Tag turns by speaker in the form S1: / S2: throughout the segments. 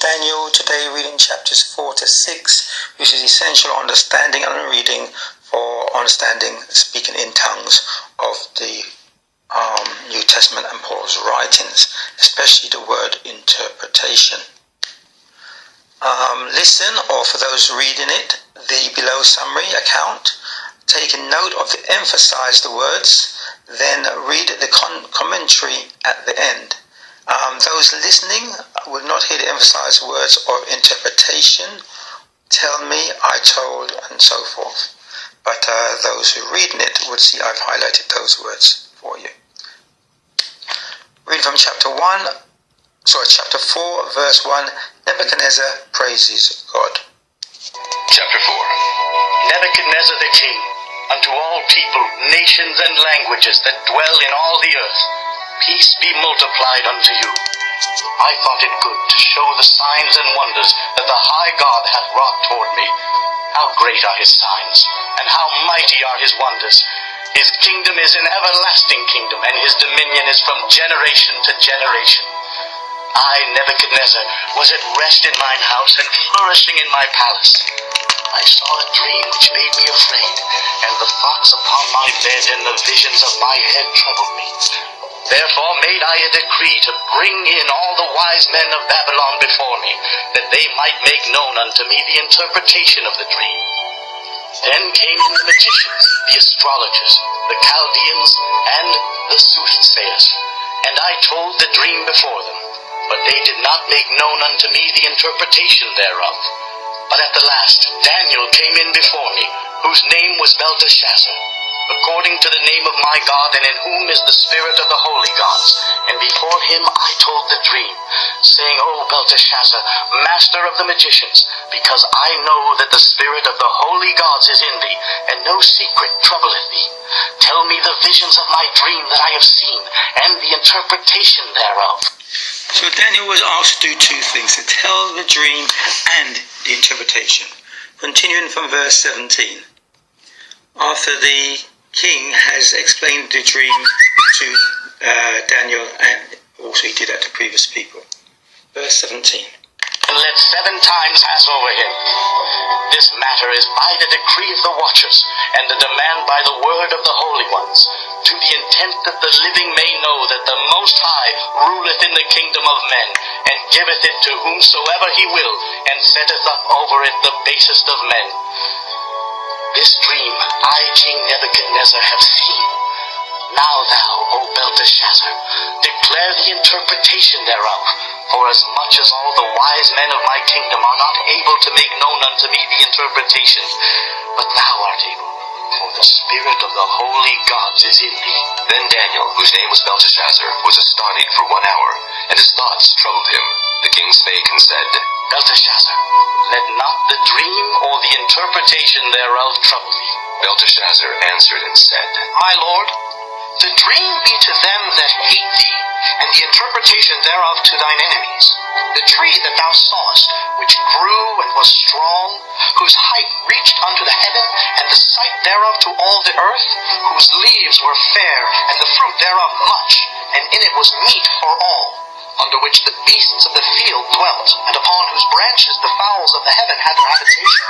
S1: Daniel, today reading chapters 4 to 6, which is essential understanding and reading for understanding speaking in tongues of the New Testament and Paul's writings, especially the word interpretation. Listen, or for those reading it, the below summary account, taking note of the emphasized words, then read the commentary at the end. Those listening will not hear the emphasized words or interpretation, tell me, I told, and so forth. But those who reading it would see I've highlighted those words for you. Read from chapter 4, verse 1, Nebuchadnezzar praises God.
S2: Chapter 4. Nebuchadnezzar the king, unto all people, nations, and languages that dwell in all the earth, peace be multiplied unto you. I thought it good to show the signs and wonders that the high God hath wrought toward me. How great are his signs, and how mighty are his wonders. His kingdom is an everlasting kingdom, and his dominion is from generation to generation. I, Nebuchadnezzar, was at rest in mine house, and flourishing in my palace. I saw a dream which made me afraid, and the thoughts upon my bed and the visions of my head troubled me. Therefore made I a decree to bring in all the wise men of Babylon before me, that they might make known unto me the interpretation of the dream. Then came in the magicians, the astrologers, the Chaldeans, and the soothsayers, and I told the dream before them, but they did not make known unto me the interpretation thereof. But at the last Daniel came in before me, whose name was Belteshazzar, according to the name of my God, and in whom is the spirit of the holy gods. And before him I told the dream, saying, O Belteshazzar, master of the magicians, because I know that the spirit of the holy gods is in thee, and no secret troubleth thee. Tell me the visions of my dream that I have seen, and the interpretation thereof.
S1: So Daniel was asked to do two things, to tell the dream and the interpretation. Continuing from verse 17. After the king has explained the dream to Daniel, and also he did that to previous people. Verse 17.
S2: And let 7 times pass over him. This matter is by the decree of the watchers, and the demand by the word of the holy ones, to the intent that the living may know that the Most High ruleth in the kingdom of men, and giveth it to whomsoever he will, and setteth up over it the basest of men. This dream I, King Nebuchadnezzar, have seen. Now thou, O Belteshazzar, declare the interpretation thereof, for as much as all the wise men of my kingdom are not able to make known unto me the interpretation, but thou art able, for the spirit of the holy gods is in thee.
S3: Then Daniel, whose name was Belteshazzar, was astonished for 1 hour, and his thoughts troubled him. The king spake and said,
S2: Belteshazzar, let not the dream or the interpretation thereof trouble thee.
S3: Belteshazzar answered and said,
S2: My lord, the dream be to them that hate thee, and the interpretation thereof to thine enemies. The tree that thou sawest, which grew and was strong, whose height reached unto the heaven, and the sight thereof to all the earth, whose leaves were fair, and the fruit thereof much, and in it was meat for all, under which the beasts of the field dwelt, and upon whose branches the fowls of the heaven had their habitation.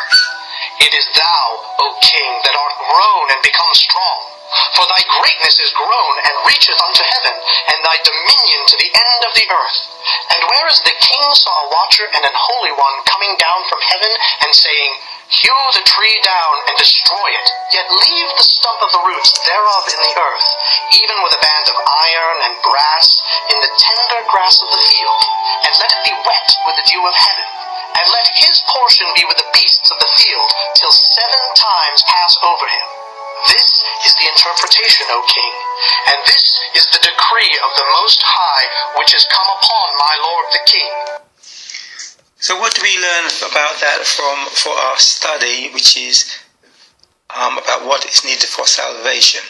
S2: It is thou, O king, that art grown and become strong. For thy greatness is grown and reacheth unto heaven, and thy dominion to the end of the earth. And whereas the king saw a watcher and an holy one coming down from heaven, and saying, Hew the tree down and destroy it, yet leave the stump of the roots thereof in the earth, even with a band of iron and brass, in the tender grass of the field, and let it be wet with the dew of heaven, and let his portion be with the beasts of the field, till 7 times pass over him. This is the interpretation, O king, and this is the decree of the Most High, which is come upon my lord the king.
S1: So what do we learn about that for our study, which is about what is needed for salvation?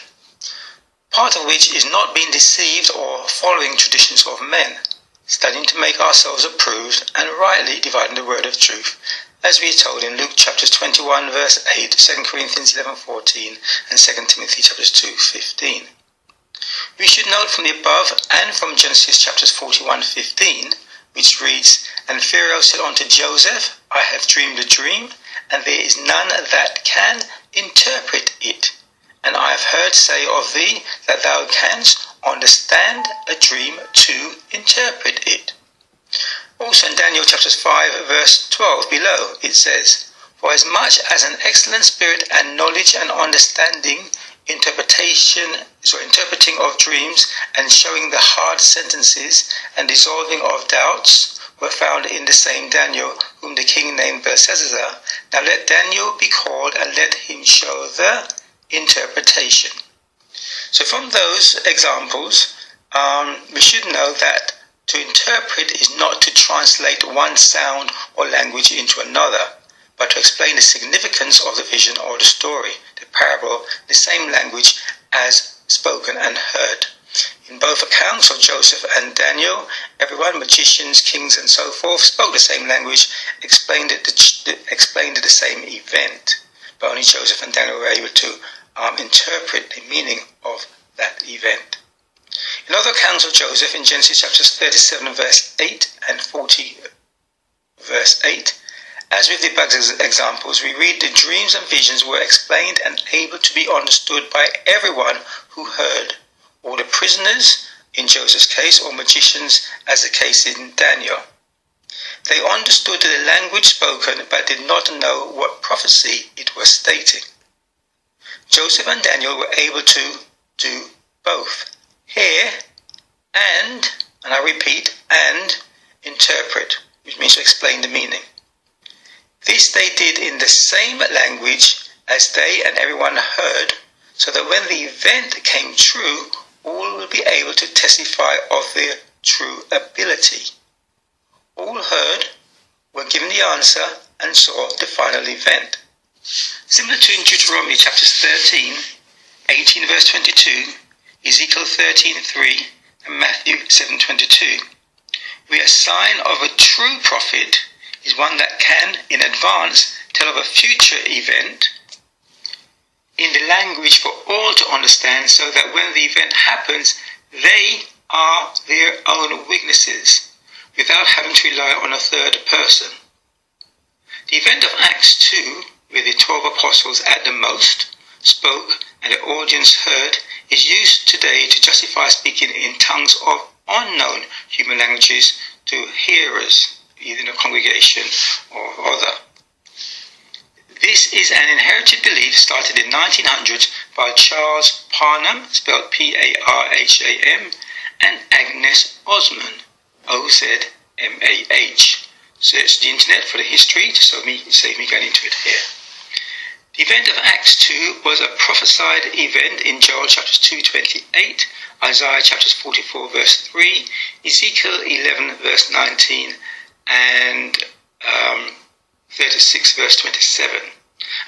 S1: Part of which is not being deceived or following traditions of men, studying to make ourselves approved and rightly dividing the word of truth, as we are told in Luke chapters 21 verse 8, 2 Corinthians 11:14 and 2 Timothy chapters 2:15. We should note from the above and from Genesis chapters 41:15, which reads, And Pharaoh said unto Joseph, I have dreamed a dream, and there is none that can interpret it. And I have heard say of thee that thou canst understand a dream to interpret it. Also in Daniel chapters 5 verse 12 below it says, For as much as an excellent spirit and knowledge and understanding, interpreting of dreams and showing the hard sentences and dissolving of doubts were found in the same Daniel, whom the king named Belteshazzar. Now let Daniel be called, and let him show the interpretation. So from those examples, we should know that to interpret is not to translate one sound or language into another, but to explain the significance of the vision or the story, the parable, the same language as spoken and heard. In both accounts of Joseph and Daniel, everyone, magicians, kings and so forth, spoke the same language, explained the same event. But only Joseph and Daniel were able to interpret the meaning of that event. In other accounts of Joseph, in Genesis chapters 37 verse 8 and 40 verse 8, as with the above examples, we read the dreams and visions were explained and able to be understood by everyone who heard, or the prisoners in Joseph's case, or magicians as the case in Daniel. They understood the language spoken but did not know what prophecy it was stating. Joseph and Daniel were able to do both, hear and I repeat, and interpret, which means to explain the meaning. This they did in the same language as they and everyone heard, so that when the event came true, all will be able to testify of their true ability. All heard, were given the answer, and saw the final event. Similar to in Deuteronomy chapters 13, 18 verse 22, Ezekiel 13:3, and Matthew 7:22, where a sign of a true prophet is one that can, in advance, tell of a future event in the language for all to understand, so that when the event happens, they are their own witnesses, without having to rely on a third person. The event of Acts 2, where the 12 apostles at the most spoke and the audience heard, is used today to justify speaking in tongues of unknown human languages to hearers, either in a congregation or other. This is an inherited belief started in 1900s by Charles Parham, spelled P-A-R-H-A-M, and Agnes Ozman, O-Z-M-A-H. Search the internet for the history to save me going into it here. The event of Acts 2 was a prophesied event in Joel chapters 2:28, Isaiah chapters 44 verse 3, Ezekiel 11 verse 19, and 36 verse 27,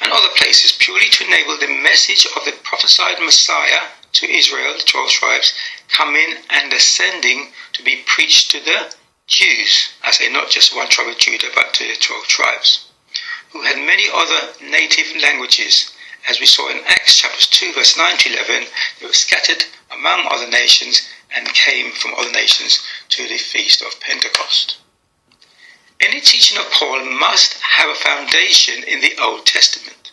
S1: and other places, purely to enable the message of the prophesied Messiah to Israel, the 12 tribes, coming and ascending to be preached to the Jews. I say not just one tribe of Judah, but to the 12 tribes, who had many other native languages. As we saw in Acts chapters 2 verse 9 to 11, they were scattered among other nations and came from other nations to the feast of Pentecost. Any teaching of Paul must have a foundation in the Old Testament.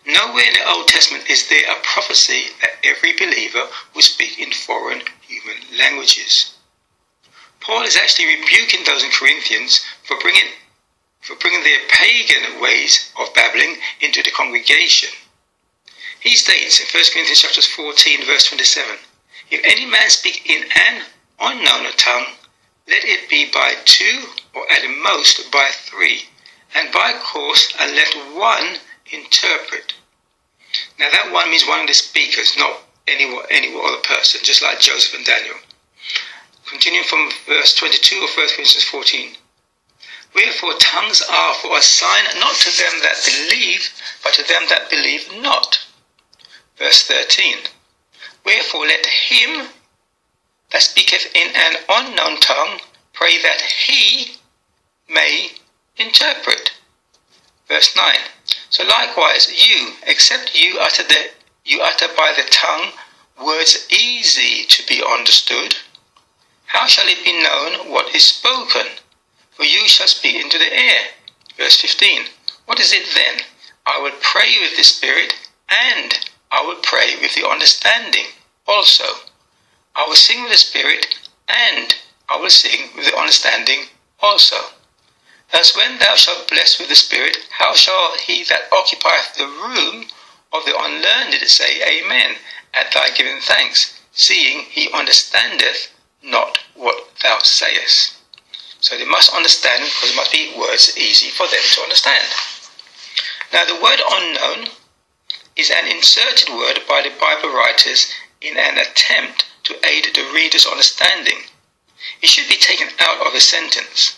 S1: Nowhere in the Old Testament is there a prophecy that every believer will speak in foreign human languages. Paul is actually rebuking those in Corinthians for bringing their pagan ways of babbling into the congregation. He states in 1 Corinthians chapters 14 verse 27, if any man speak in an unknown tongue, let it be by 2 or at most by 3, and by course, and let one interpret. Now that one means one of the speakers, not any other person, just like Joseph and Daniel. Continuing from verse 22 of 1 Corinthians 14. Wherefore tongues are for a sign, not to them that believe, but to them that believe not. Verse 13. Wherefore let him that speaketh in an unknown tongue pray that he may interpret. Verse 9. So likewise you, except you utter by the tongue words easy to be understood, how shall it be known what is spoken? for you shall speak into the air. Verse 15. What is it then? I will pray with the spirit, and I will pray with the understanding also. I will sing with the spirit, and I will sing with the understanding also. Thus when thou shalt bless with the spirit, how shall he that occupieth the room of the unlearned say amen at thy giving thanks, seeing he understandeth not what thou sayest? So they must understand, because it must be words easy for them to understand. Now the word unknown is an inserted word by the Bible writers in an attempt to aid the reader's understanding. It should be taken out of a sentence.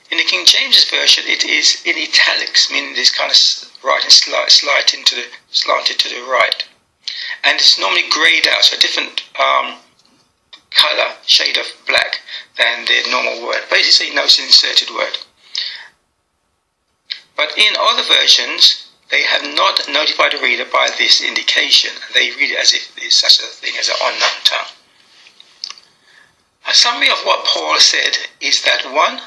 S1: In the King James Version it is in italics, meaning this kind of writing slanted to the right. And it's normally greyed out, so a different colour, shade of black than the normal word. Basically, no, it's an inserted word. But in other versions, they have not notified the reader by this indication. They read it as if there's such a thing as an unknown tongue. A summary of what Paul said is that 1.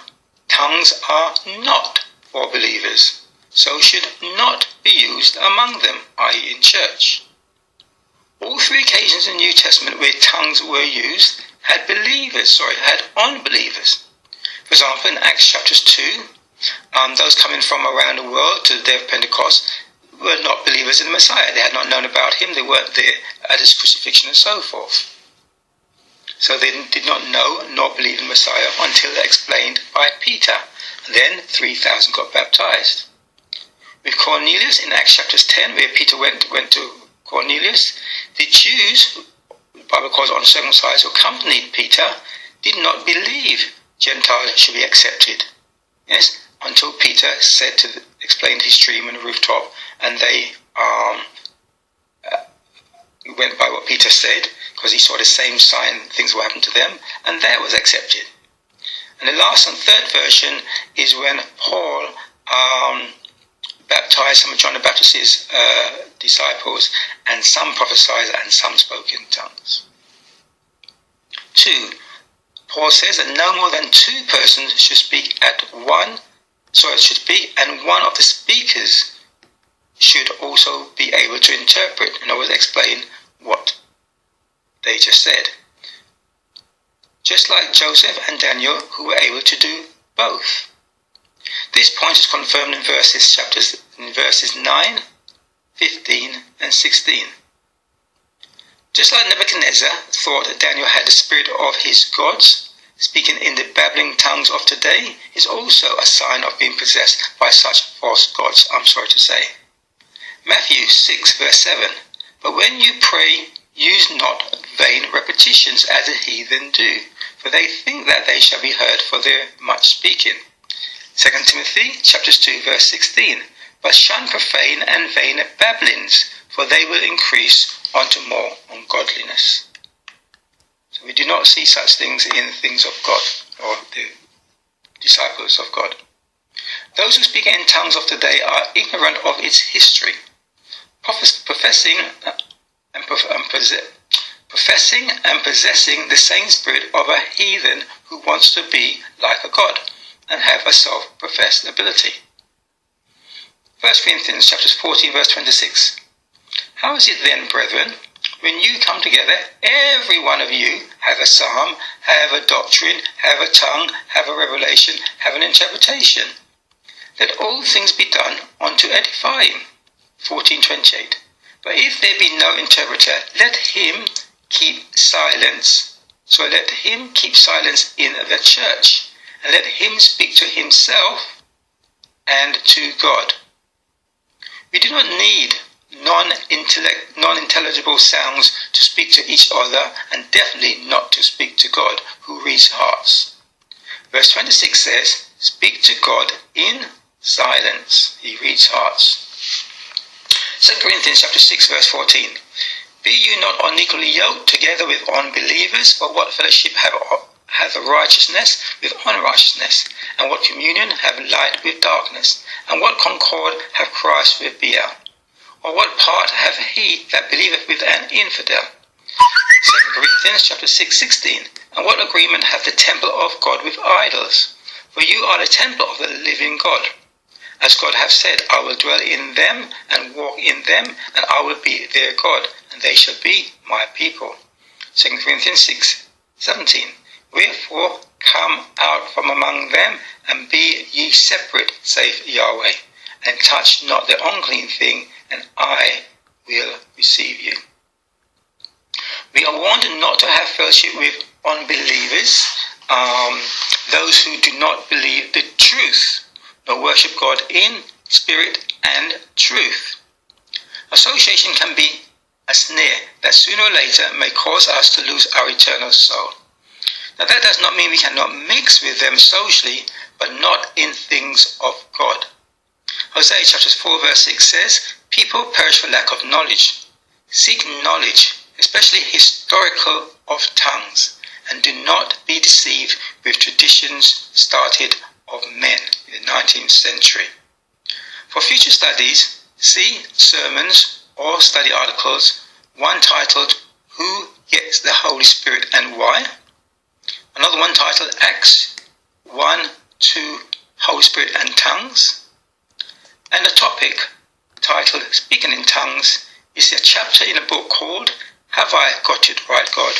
S1: Tongues are not for believers, so should not be used among them, i.e. in church. All 3 occasions in the New Testament where tongues were used had unbelievers. For example, in Acts chapters 2, those coming from around the world to the day of Pentecost were not believers in the Messiah. They had not known about him. They weren't there at his crucifixion and so forth. So they did not know nor believe in the Messiah until explained by Peter. And then 3,000 got baptized. With Cornelius in Acts chapters 10, where Peter went to Cornelius, the Jews, the Bible calls uncircumcised, who accompanied Peter, did not believe Gentiles should be accepted. Yes, until Peter explained his dream on the rooftop, and they went by what Peter said, because he saw the same sign, things will happen to them, and that was accepted. And the last and third version is when Paul baptized some of John the Baptist's disciples, and some prophesied and some spoke in tongues. 2. Paul says that no more than 2 persons should speak and one of the speakers should also be able to interpret, in other words, explain what they just said. Just like Joseph and Daniel, who were able to do both. This point is confirmed in verses 9, 15 and 16. Just like Nebuchadnezzar thought that Daniel had the spirit of his gods, speaking in the babbling tongues of today is also a sign of being possessed by such false gods, I'm sorry to say. Matthew 6 verse 7. But when you pray, use not vain repetitions as the heathen do, for they think that they shall be heard for their much speaking. 2 Timothy chapters 2 verse 16. But shun profane and vain babblings, for they will increase unto more ungodliness. So we do not see such things in things of God, or the disciples of God. Those who speak in tongues of today are ignorant of its history, professing and possessing the same spirit of a heathen who wants to be like a god and have a self-professed ability. 1 Corinthians chapter 14 verse 26. How is it then, brethren, when you come together, every one of you have a psalm, have a doctrine, have a tongue, have a revelation, have an interpretation? Let all things be done unto edifying. 14:28. But if there be no interpreter, let him keep silence. So let him keep silence in the church, and let him speak to himself and to God. We do not need non-intelligible sounds to speak to each other, and definitely not to speak to God, who reads hearts. Verse 26 says, speak to God in silence. He reads hearts. 2 Corinthians chapter 6 verse 14. Be you not unequally yoked together with unbelievers, for what fellowship hath righteousness with unrighteousness, and what communion have light with darkness, and what concord have Christ with Belial? Or what part hath he that believeth with an infidel? 2 Corinthians chapter 6:16. And what agreement hath the temple of God with idols? For you are the temple of the living God. As God hath said, I will dwell in them and walk in them, and I will be their God, and they shall be my people. 2 Corinthians 6:17. Wherefore come out from among them, and be ye separate, saith Yahweh, and touch not the unclean thing, and I will receive you. We are warned not to have fellowship with unbelievers, those who do not believe the truth, nor worship God in spirit and truth. Association can be a snare that sooner or later may cause us to lose our eternal soul. Now that does not mean we cannot mix with them socially, but not in things of God. Hosea chapter 4 verse 6 says, people perish for lack of knowledge. Seek knowledge, especially historical of tongues, and do not be deceived with traditions started of men in the 19th century. For future studies, see sermons or study articles, one titled, Who Gets the Holy Spirit and Why? Another one titled, Acts 1-2, Holy Spirit and Tongues. And a topic titled, Speaking in Tongues, is a chapter in a book called, Have I Got It Right, God?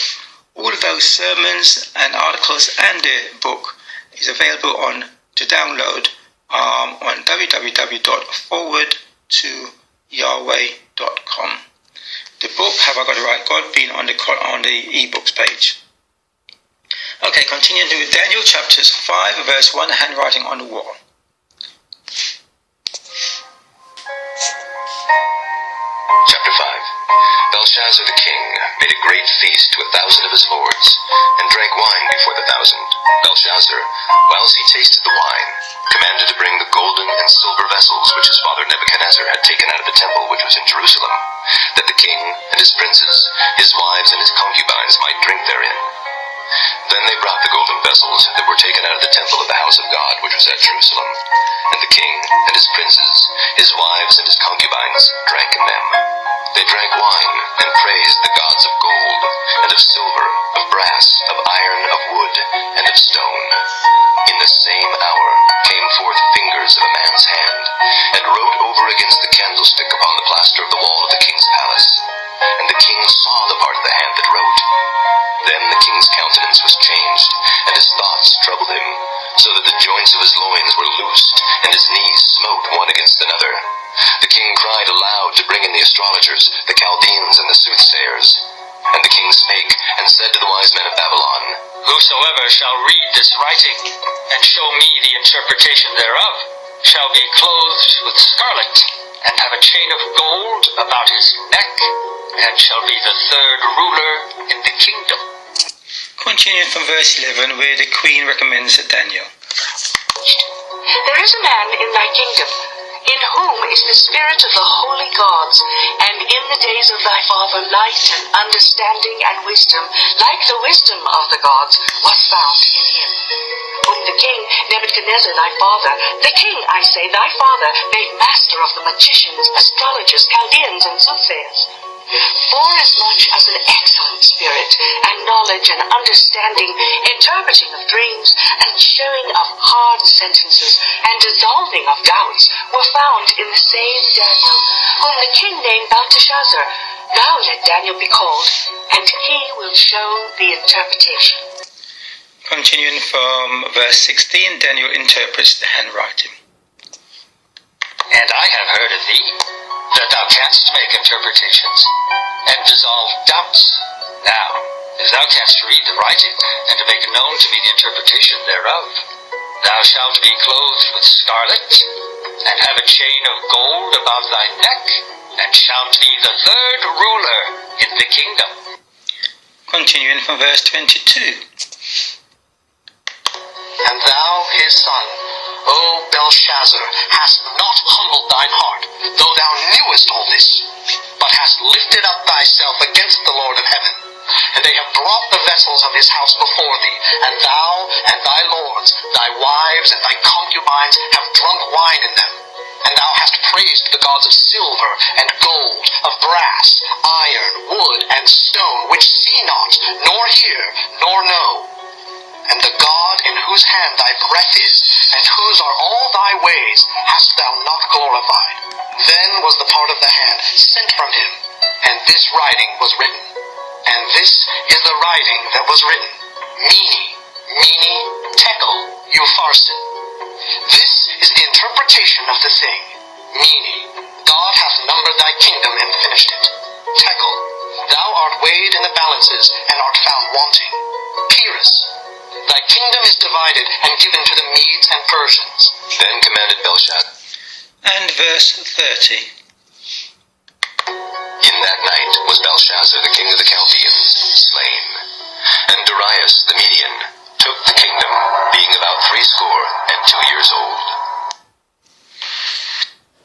S1: All of those sermons and articles and the book is available to download on www.forwardtoyahweh.com. The book, Have I Got It Right, God, being on the ebooks page. Okay, continuing with Daniel chapters 5 verse 1, handwriting on the wall.
S3: Chapter 5. Belteshazzar the king made a great feast to 1,000 of his lords, and drank wine before the 1,000. Belteshazzar, whilst he tasted the wine, commanded to bring the golden and silver vessels which his father Nebuchadnezzar had taken out of the temple which was in Jerusalem, that the king and his princes, his wives and his concubines might drink therein. Then they brought the golden vessels that were taken out of the temple of the house of God which was at Jerusalem, and the king and his princes, his wives and his concubines drank in them. They drank wine and praised the gods of gold, and of silver, of brass, of iron, of wood, and of stone. In the same hour came forth fingers of a man's hand, and wrote over against the candlestick upon the plaster of the wall of the king's palace. And the king saw the part of the hand that wrote. Then the king's countenance was changed, and his thoughts troubled him, so that the joints of his loins were loosed, and his knees smote one against another. The king cried aloud to bring in the astrologers, the Chaldeans, and the soothsayers. And the king spake, and said to the wise men of Babylon,
S4: Whosoever shall read this writing, and show me the interpretation thereof, shall be clothed with scarlet, and have a chain of gold about his neck, and shall be the third ruler in the kingdom.
S1: Continuing from verse 11, where the queen recommends Daniel.
S5: There is a man in thy kingdom, in whom is the spirit of the holy gods, and in the days of thy father light and understanding and wisdom, like the wisdom of the gods, was found in him. Whom the king Nebuchadnezzar thy father, the king, I say, thy father, made master of the magicians, astrologers, Chaldeans, and soothsayers. Forasmuch as an excellent spirit, and knowledge and understanding, interpreting of dreams, and shewing of hard sentences, and dissolving of doubts, were found in the same Daniel, whom the king named Belteshazzar. Now let Daniel be called, and he will show the interpretation.
S1: Continuing from verse 16, Daniel interprets the handwriting.
S4: And I have heard of thee, that thou canst make interpretations, and dissolve doubts. Now, if thou canst read the writing, and to make known to me the interpretation thereof, thou shalt be clothed with scarlet, and have a chain of gold about thy neck, and shalt be the third ruler in the kingdom.
S1: Continuing from verse 22.
S2: And thou, his son, O Belteshazzar, hast not humbled thine heart, though thou knewest all this, but hast lifted up thyself against the Lord of heaven. And they have brought the vessels of his house before thee, and thou and thy lords, thy wives and thy concubines have drunk wine in them. And thou hast praised the gods of silver and gold, of brass, iron, wood, and stone, which see not, nor hear, nor know. And the God in whose whose hand thy breath is, and whose are all thy ways, hast thou not glorified. Then was the part of the hand sent from him, and this writing was written. And this is the writing that was written. Mene, tekel, upharsin. This is the interpretation of the thing. Mene, God hath numbered thy kingdom and finished it. Tekel, thou art weighed in the balances and art found wanting. Peres, thy kingdom is divided and given to the Medes and Persians.
S3: Then commanded Belteshazzar.
S1: And verse 30.
S3: In that night was Belteshazzar, the king of the Chaldeans, slain. And Darius the Median took the kingdom, being about 62 years old.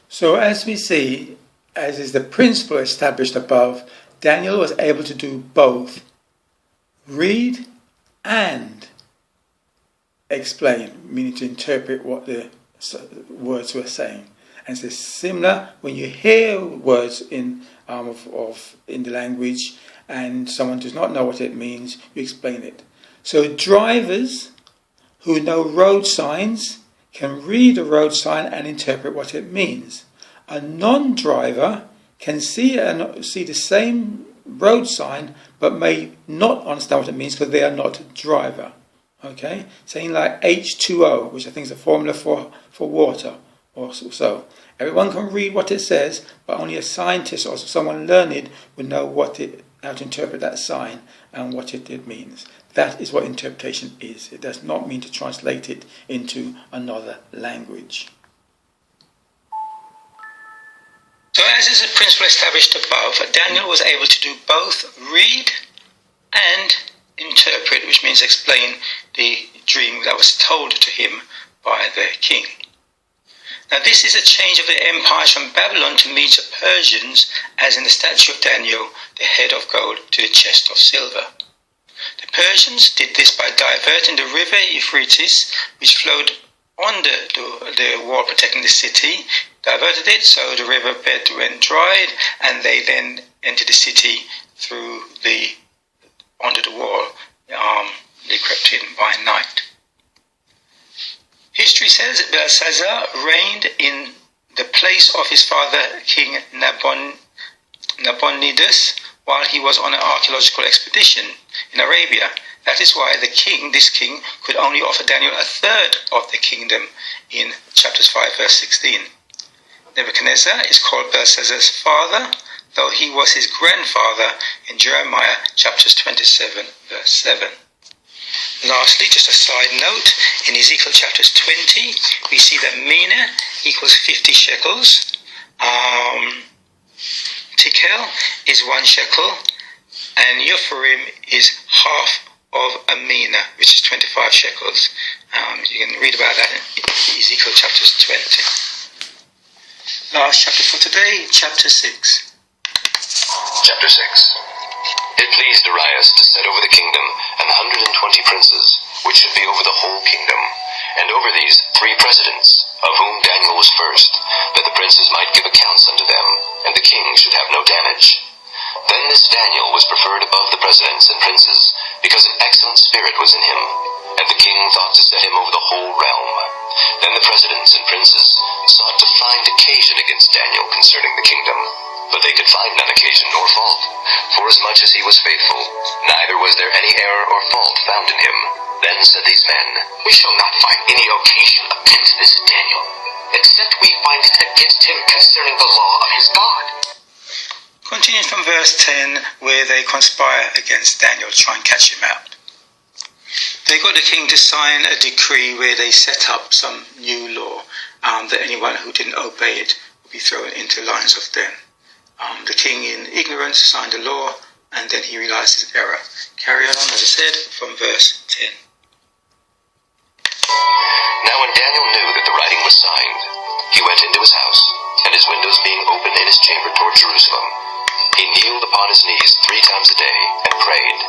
S6: So as we see, as is the principle established above, Daniel was able to do both read and explain, meaning to interpret what the words were saying. And it's similar when you hear words in the language and someone does not know what it means, you explain it. So drivers who know road signs can read a road sign and interpret what it means. A non-driver can see the same road sign but may not understand what it means because they are not a driver. Okay? Saying like H2O, which I think is a formula for water or so. Everyone can read what it says, but only a scientist or someone learned would know how to interpret that sign and what it means. That is what interpretation is. It does not mean to translate it into another language.
S1: So as is a principle established above, Daniel was able to do both read and interpret, which means explain the dream that was told to him by the king. Now this is a change of the empires from Babylon to Medes or Persians, as in the statue of Daniel, the head of gold to the chest of silver. The Persians did this by diverting the river Euphrates, which flowed under the wall protecting the city, diverted it so the river bed went dried, and they then entered the city through under the wall. They crept in by night. History says that Belteshazzar reigned in the place of his father, King Nabonidus, while he was on an archaeological expedition in Arabia. That is why this king, could only offer Daniel a third of the kingdom in chapters 5, verse 16. Nebuchadnezzar is called Belteshazzar's father, though he was his grandfather in Jeremiah chapters 27, verse 7. Lastly, just a side note, in Ezekiel chapters 20, we see that mina equals 50 shekels. Tekel is 1 shekel, and Ephraim is half of a mina, which is 25 shekels. You can read about that in Ezekiel chapters 20. Last chapter for today, chapter 6.
S3: Chapter 6. It pleased Darius to set over the kingdom 120 princes, which should be over the whole kingdom, and over these 3 presidents, of whom Daniel was first, that the princes might give accounts unto them, and the king should have no damage. Then this Daniel was preferred above the presidents and princes, because an excellent spirit was in him, and the king thought to set him over the whole realm. Then the presidents and princes sought to find occasion against Daniel concerning the kingdom, but they could find none occasion nor fault, forasmuch as he was faithful, neither was there any error or fault found in him. Then said these men,
S2: We shall not find any occasion against this Daniel, except we find it against him concerning the law of his God.
S1: Continuing from verse 10, where they conspire against Daniel to try and catch him out. They got the king to sign a decree where they set up some new law that anyone who didn't obey it would be thrown into lines of death. The king, in ignorance, signed the law, and then he realized his error. Carry on, as I said, from verse 10.
S3: Now when Daniel knew that the writing was signed, he went into his house, and his windows being open in his chamber toward Jerusalem, he kneeled upon his knees 3 times a day, and prayed,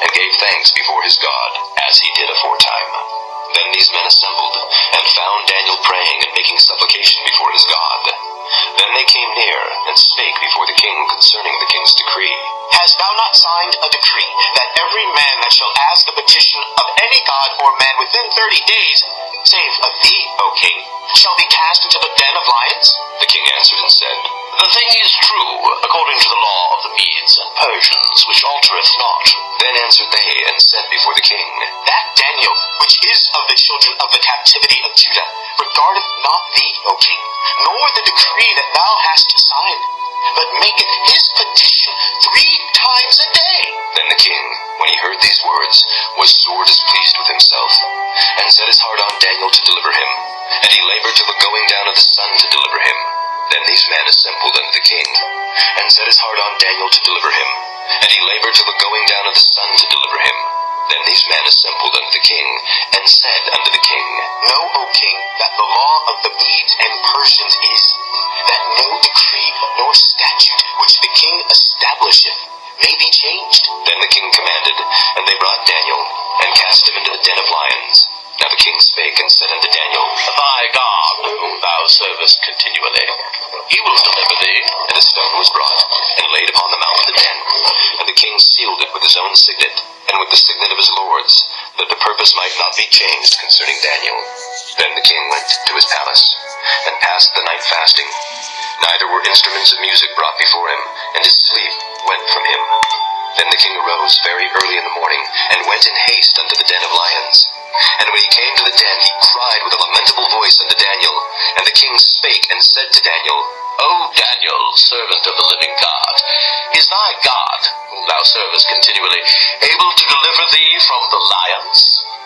S3: and gave thanks before his God, as he did aforetime. Then these men assembled, and found Daniel praying and making supplication before his God. Then they came near, and spake before the king concerning the king's decree.
S2: Hast thou not signed a decree that every man that shall ask a petition of any god or man within 30 days, save of thee, O king, shall be cast into the den of lions?
S3: The king answered and said,
S4: The thing is true, according to the law of the Medes and Persians, which altereth not.
S3: Then answered they and said before the king,
S2: That Daniel, which is of the children of the captivity of Judah, regardeth not thee, O king, nor the decree that thou hast signed, but maketh his petition 3 times a day.
S3: Then the king, when he heard these words, was sore displeased with himself, and set his heart on Daniel to deliver him. And he labored till the going down of the sun to deliver him. Then these men assembled unto the king, and set his heart on Daniel to deliver him. And he labored till the going down of the sun to deliver him. Then these men assembled unto the king, and said unto the king,
S2: Know, O king, that the law of the Medes and Persians is, that no decree nor statute which the king establisheth may be changed.
S3: Then the king commanded, and they brought Daniel, and cast him into the den of lions. Now the king spake and said unto Daniel,
S4: Thy God, whom thou servest continually, he will deliver thee.
S3: And a stone was brought, and laid upon the mouth of the den. And the king sealed it with his own signet, and with the signet of his lords, that the purpose might not be changed concerning Daniel. Then the king went to his palace, and passed the night fasting. Neither were instruments of music brought before him, and his sleep went from him. Then the king arose very early in the morning, and went in haste unto the den of lions. And when he came to the den, he cried with a lamentable voice unto Daniel. And the king spake and said to Daniel,
S4: O Daniel, servant of the living God, is thy God, whom thou servest continually, able to deliver thee from the lions?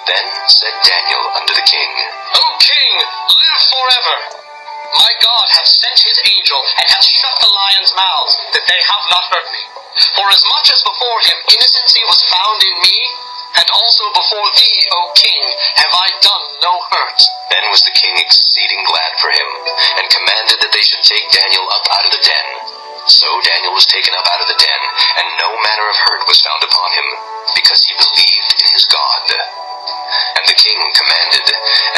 S3: Then said Daniel unto the king,
S4: O king, live forever. My God hath sent his angel, and hath shut the lions' mouths, that they have not hurt me. For as much as before him innocency was found in me, and also before thee, O king, have I done no hurt.
S3: Then was the king exceeding glad for him, and commanded that they should take Daniel up out of the den. So Daniel was taken up out of the den, and no manner of hurt was found upon him, because he believed in his God. And the king commanded,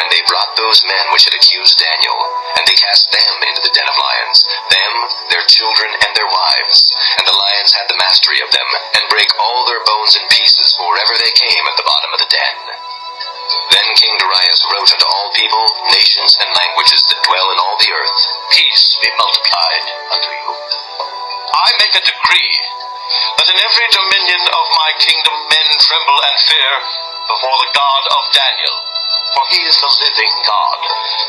S3: and they brought those men which had accused Daniel, and they cast them into the den of lions, them, their children, and their wives. And the lions had the mastery of them, and brake all their bones in pieces wherever they came at the bottom of the den. Then King Darius wrote unto all people, nations, and languages that dwell in all the earth,
S4: Peace be multiplied unto you. I make a decree, that in every dominion of my kingdom men tremble and fear before the God of Daniel. For he is the living God,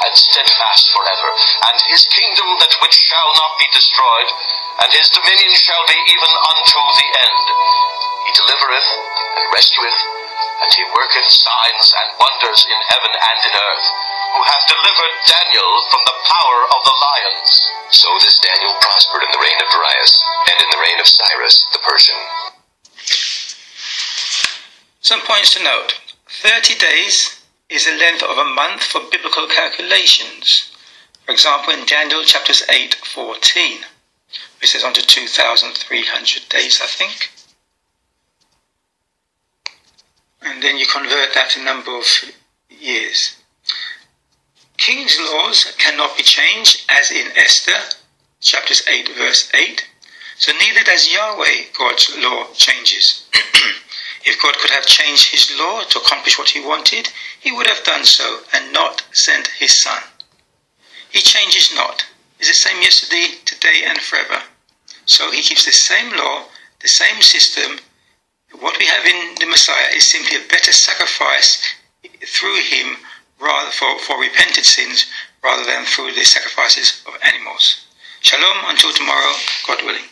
S4: and steadfast forever, and his kingdom that which shall not be destroyed, and his dominion shall be even unto the end. He delivereth and rescueth, and he worketh signs and wonders in heaven and in earth, who hath delivered Daniel from the power of the lions.
S3: So this Daniel prospered in the reign of Darius, and in the reign of Cyrus the Persian.
S1: Some points to note. 30 days is the length of a month for biblical calculations. For example, in Daniel chapters 8:14, which says unto 2,300 days, I think. And then you convert that to number of years. King's laws cannot be changed, as in Esther chapters 8 verse 8. So neither does Yahweh, God's law, changes. If God could have changed his law to accomplish what he wanted, he would have done so and not sent his son. He changes not. He's the same yesterday, today and forever. So he keeps the same law, the same system. What we have in the Messiah is simply a better sacrifice through him rather for repented sins rather than through the sacrifices of animals. Shalom until tomorrow, God willing.